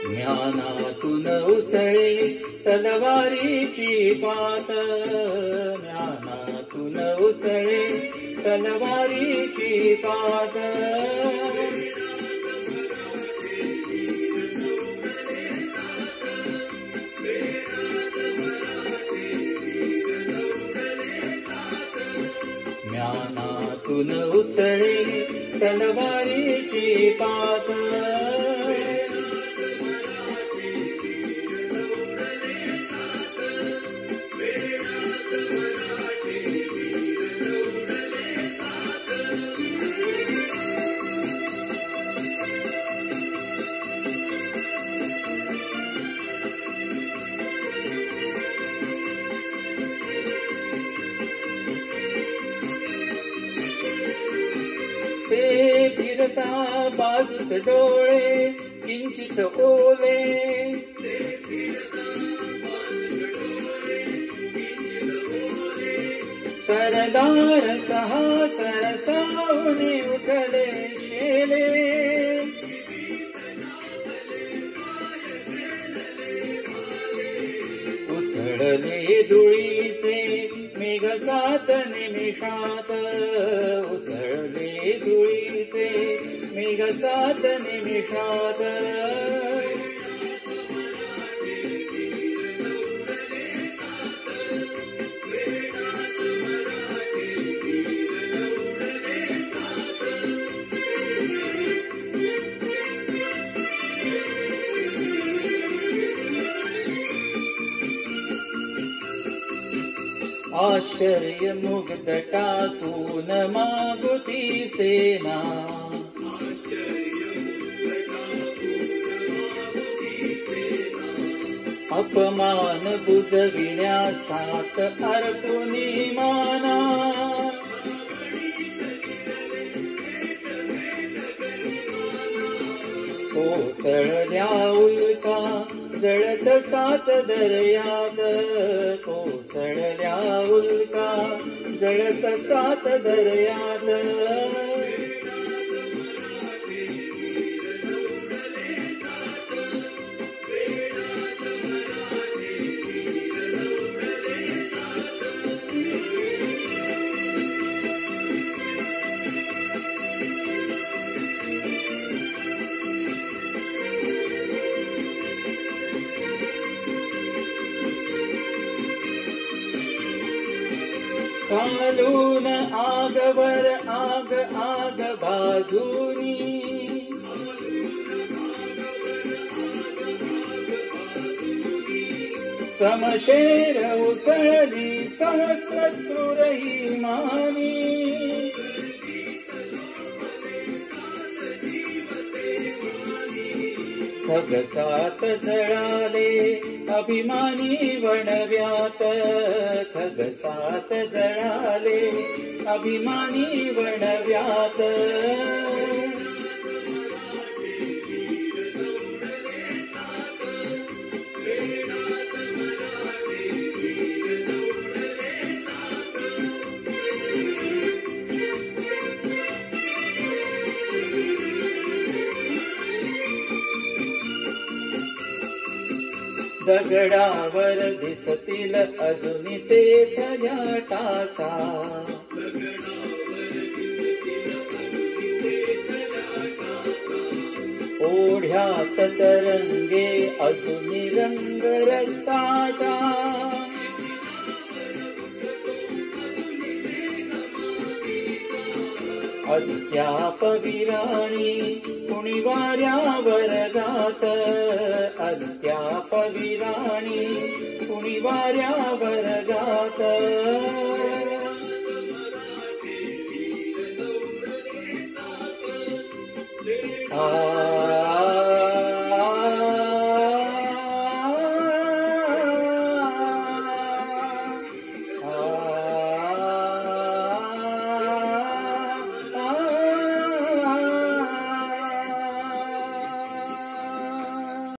ज्ञानातून उसळे तलवारीची पात, ज्ञानातून उसळे तलवारीची पात. ज्ञानातून उसळे तलवारीची पात. ते फिरता बाजूस डोळे किंचित ओले, सरदार सहा सरसावणे उठले शेले. उसळले धुळीचे मेघ 7 निमिषात, उसळले धुळीचे मेघ 7 निमिषात. आश्चर्य मुग्ध टाकून मागुती सेना, अपमान बुजविण्यासात अर्पुनी माना. कोसळल्या उल्का जळत 7 दर्यात, कोसळल्या उल्का जळत 7 दर्यात. खालून आगवर आग आग बाजूनी, समशेर उसळली सहस्र क्रूरही मानी. खगसात जळाले अभिमानी वणव्यात, खगसात जळाले अभिमानी वणव्यात. दगडावर दिसतील अजून तेथल्या टाचा, ओढ्यात तरंगे अजून रंग रक्ताचा. अद्याप विराणी कुणी वाऱ्यावर गात, अद्याप विराणी कुणी वाऱ्यावर गात.